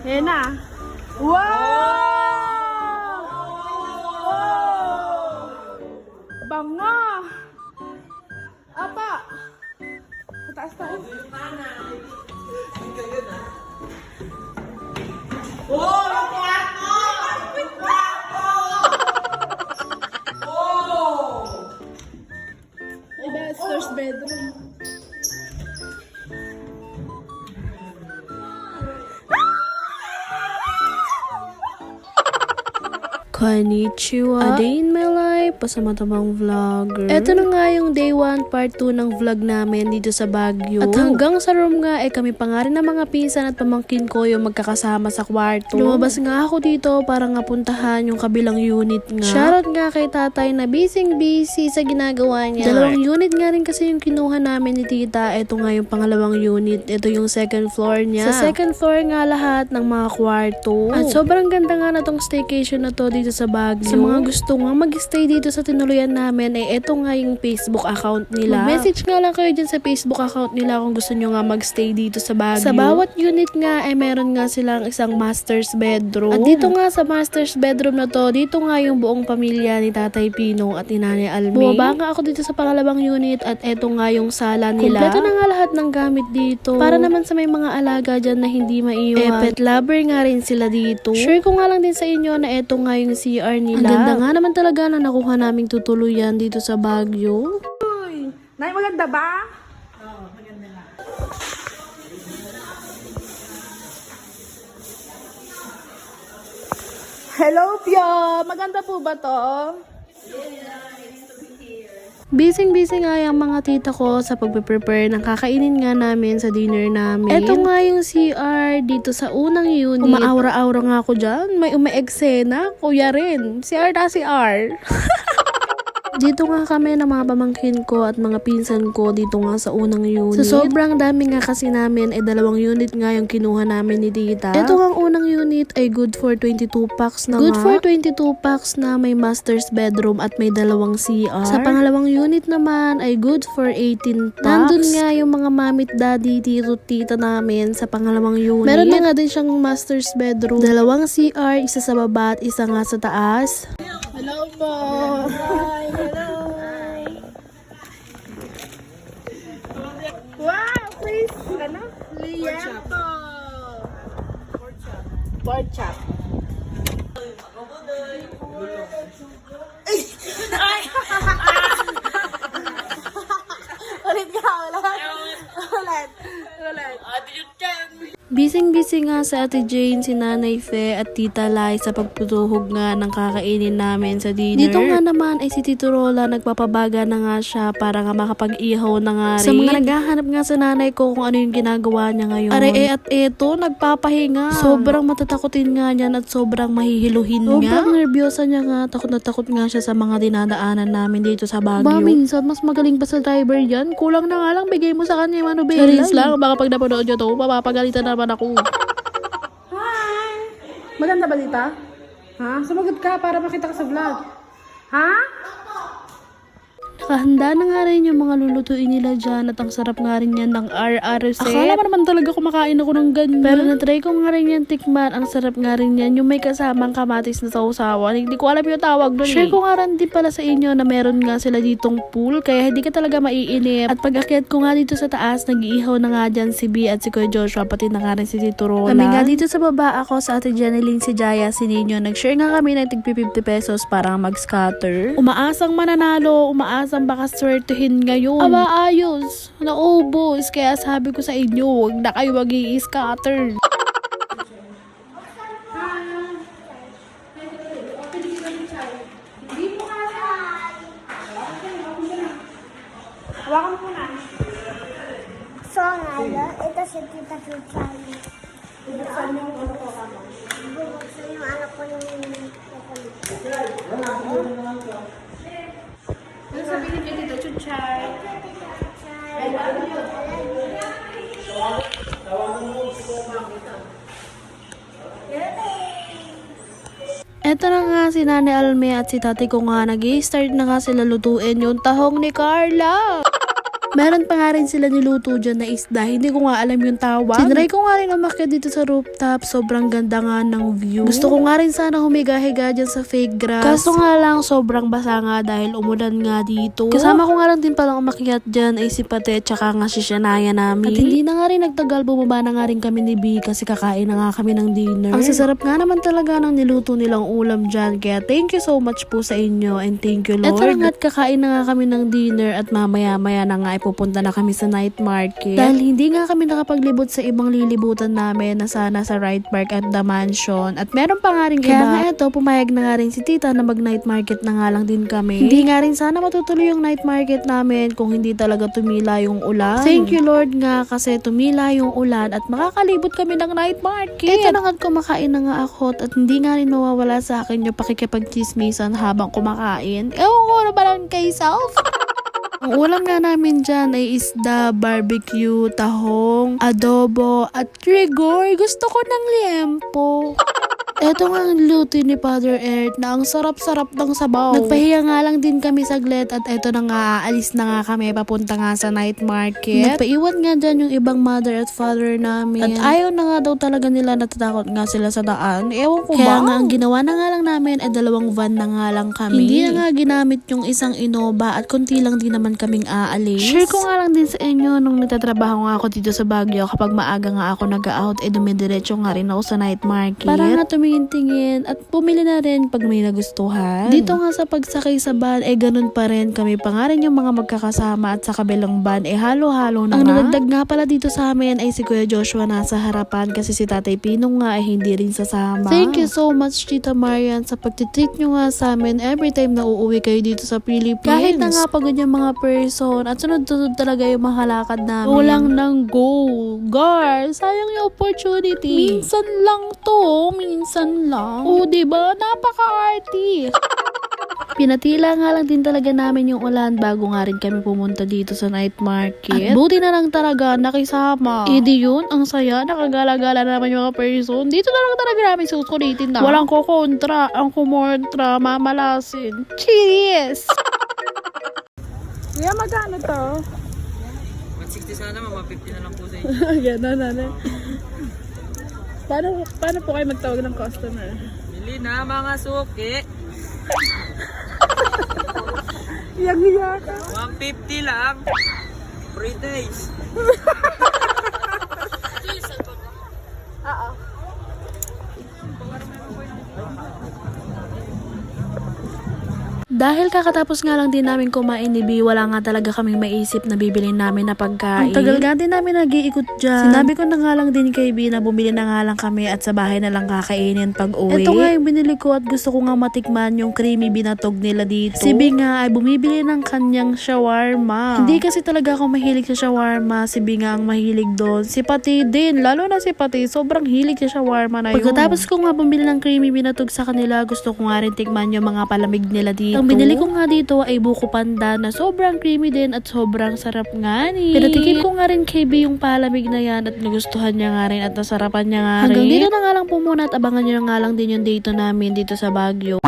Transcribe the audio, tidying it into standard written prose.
Ayan na. Wow! Bango! Apa! Mataas tayo. Oh, ang kwarto! Ang kwarto! Oh! Iba, first bedroom. Konnichiwa, A Day in My Life, pasamatabang vlogger. Ito na nga yung day 1, part 2 ng vlog namin dito sa Baguio. At hanggang sa room nga, kami pa nga rin ng mga pinsan at pamangkin ko yung magkakasama sa kwarto. Lumabas nga ako dito para nga puntahan yung kabilang unit nga. Shoutout nga kay tatay na busy sa ginagawa niya. Dalawang unit nga rin kasi yung kinuha namin ni tita. Ito nga yung pangalawang unit. Ito yung second floor niya. Sa second floor nga lahat ng mga kwarto. At sobrang ganda nga na tong staycation na to dito sa Baguio. Sa mga gusto nga mag-stay dito sa tinuluyan namin, ito nga yung Facebook account nila. Mag-message nga lang kayo dyan sa Facebook account nila kung gusto nyo nga mag-stay dito sa Baguio. Sa bawat unit nga, meron nga silang isang master's bedroom. At dito nga sa master's bedroom na to, dito nga yung buong pamilya ni Tatay Pinong at ni Nanay Almi. Bumaba nga ako dito sa pangalawang unit at ito nga yung sala nila. Kompleto na nga lahat ng gamit dito. Para naman sa may mga alaga dyan na hindi maiwan. Pet lover nga rin sila dito. Share ko nga lang din sa inyo na ito nga yung CR nila. Ang ganda nga naman talaga na nakuha naming tutuluyan dito sa Baguio. Uy! Nay, maganda ba? Oo, maganda nga. Hello, Pio! Maganda po ba to? Busy nga yung mga tita ko sa pagpe-prepare ng kakainin nga namin sa dinner namin. Ito nga yung CR dito sa unang unit. Umaaura-aura nga ako dyan. May ume-eksena. Kuya rin. CR na CR. Dito nga kami ng mga pamangkin ko at mga pinsan ko dito nga sa unang unit. Sa sobrang dami nga kasi namin dalawang unit nga yung kinuha namin ni tita. Ito nga unang unit ay good for 22 packs na Good for 22 packs na may master's bedroom at may dalawang CR. Sa pangalawang unit naman ay good for 18 packs. Nandun nga yung mga mamit daddy, tito, tita namin sa pangalawang unit. Meron na nga din siyang master's bedroom. Dalawang CR, isa sa baba at isa nga sa taas. Hello po! Hi, hello! Wow! Please! Ano? Liento! Pork chop. Ulit ka! Ulit! Busy nga sa Ate Jane, si Nanay Fe at Tita Lai sa pagputuhog nga ng kakainin namin sa dinner. Dito nga naman ay si Tito Rola nagpapabaga na nga siya para nga makapag-ihaw na nga rin. Sa mga naghahanap nga sa nanay ko kung ano yung ginagawa niya ngayon. Are at eto, nagpapahinga. Sobrang matatakotin nga niyan at sobrang mahihiluhin nga. Sobrang nervyosa niya nga, takot na takot nga siya sa mga dinadaanan namin dito sa Baguio. Ba, minsan mas magaling pa sa driver yan. Kulang na nga lang, bigay mo sa kanya yung manubela. Charis lang, baka pag napanood nyo to, papapagalitan naman ako. Hi! Maganda ba dito? Ha? Sumagot ka para makita ka sa vlog. Ha? Nakahanda na nga rin yung mga lulutuin nila dyan at ang sarap nga rin yan ng RRC. Akala mo naman talaga kumakain ako ng ganyan. Pero natry ko nga rin yan tikman. Ang sarap nga rin yan. Yung may kasamang kamatis na sausawan. Hindi ko alam yung tawag doon. Share ko nga rin din pala sa inyo na meron nga sila ditong pool. Kaya hindi ka talaga maiinip. At pag akyat ko nga dito sa taas, nag-iihaw na nga dyan si B at si Kuya Joshua. Pati na nga rin si Tito Rola. Kami nga dito sa baba ako sa Ate Janeline, si Jaya, si Ninyo. Nag-share nga kami ng tig 50 pesos para mag-scatter. Umaasang mananalo. Umaasang baka swertuhin ngayon. Aba, ayos. Naubos. Kaya sabi ko sa inyo, huwag na kayo mag-i-scatter. Hawakan mo muna. So, ngayon, ito si Tita Chuchay. Buksan mo yung ano ko kamo. Bubuksan yung anak ko yung Ano sabihin niyo dito, Chuchay? I love you. Eto na nga si Nanay Alme at si tatay ko nga nag-i-start na nga sila lutuin yung tahong ni Carla. Meron pa nga rin sila niluto dyan na isda. Hindi ko nga alam yung tawag. Sinry ko nga rin umakyat dito sa rooftop. Sobrang ganda nga ng view. Gusto ko nga rin sana humiga-higa dyan sa fake grass. Kaso nga lang, sobrang basa nga dahil umulan nga dito. Kasama ko nga lang din palang umakyat dyan ay si Pate tsaka nga si Shania namin. At hindi na nga rin nagtagal, bumaba na nga rin kami ni B kasi kakain na nga kami ng dinner. Ang sasarap nga naman talaga ng niluto nilang ulam dyan. Kaya thank you so much po sa inyo and thank you Lord. Eto na nga't kakain na nga kami ng dinner at mamaya-maya na nga pupunta na kami sa night market. Dahil hindi nga kami nakapaglibot sa ibang lilibutan namin na sana sa Ride Park at The Mansion. At meron pa nga rin iba. Kaya nga eto, pumayag na nga rin si tita na mag night market na nga lang din kami. Hindi nga rin sana matutuloy yung night market namin kung hindi talaga tumila yung ulan. Thank you Lord nga kasi tumila yung ulan at makakalibot kami ng night market. Eto na nga't kumakain na nga ako at hindi nga rin mawawala sa akin yung pakikipagchismisan habang kumakain. Ewan ko na ba lang kay self? Ang ulam nga namin dyan ay isda, barbecue, tahong, adobo, at rigor. Gusto ko ng liempo. Eto nga ang luto ni Father Earth na ang sarap-sarap ng sabaw. Nagpahiya nga lang din kami saglit at eto na nga, aalis na nga kami papunta nga sa night market. Nagpaiwan nga dyan yung ibang mother at father namin. At ayaw na nga daw talaga nila, natatakot nga sila sa daan. Ewan ko ba? Kaya nga ang ginawa na nga lang namin ay 2 van na nga lang kami. Hindi na nga ginamit yung isang Innova at konti lang din naman kaming aalis. Share ko nga lang din sa inyo nung nagtatrabaho nga ako dito sa Baguio, kapag maaga nga ako nag-out dumidiretso nga rin ako sa night market. Para nga tingin at pumili na rin pag may nagustuhan. Dito nga sa pagsakay sa van ganun pa rin. Kami pa nga rin yung mga magkakasama at sa kabilang van halo-halo na. Ang nadagdag nga pala dito sa amin ay si Kuya Joshua nasa harapan kasi si Tatay Pinong nga hindi rin sasama. Thank you so much Tita Marian sa pagtitreat nyo nga sa amin every time na uuwi kayo dito sa Philippines. Kahit na nga pagod yung mga person at sunod-sunod talaga yung mahalakad namin. Walang nang go. Guys, sayang yung opportunity. Minsan lang to. Minsan lang. O, diba? Napaka-arty. Pinatila nga lang din talaga namin yung ulan bago nga rin kami pumunta dito sa night market. At buti na lang talaga nakisama. Di yun, ang saya, nakagala-gala naman yung mga person. Dito na lang talaga namin susulitin na. Walang kukontra, ang kumontra, mamalasin. Cheers! Kuya, magkano to? 160 sana, mama 50 na lang po sa inyo. Ganon, ano. Paano po kayo magtawag ng customer? Bili na mga suki. Iyag-iya ka. 150 lang. 3 days. Dahil kakatapos nga lang din namin kumain ni B, wala nga talaga kaming maisip na bibilin namin na pagkain. Ang tagal nga din namin nag-iikot dyan. Sinabi ko na nga lang din kay B na bumili na nga lang kami at sa bahay na lang kakainin pag uwi. Ito nga yung binili ko at gusto ko nga matikman yung creamy binatog nila dito. Si B nga ay bumibili ng kanyang shawarma. Hindi kasi talaga ako mahilig sa shawarma. Si B nga ang mahilig doon. Si Pati din, lalo na si Pati, sobrang hilig sa shawarma na yun. Pagkatapos ko nga bumili ng creamy binatog sa kanila, gusto ko nga rin tikman yung mga palamig nila dito. Ang binili ko nga dito ay buko pandan na sobrang creamy din at sobrang sarap nga ni. Pinatikim ko nga rin kay B yung palamig na yan at nagustuhan niya nga rin at nasarapan niya nga rin. Hanggang dito na nga lang po muna at abangan nyo na nga lang din yung date namin dito sa Baguio.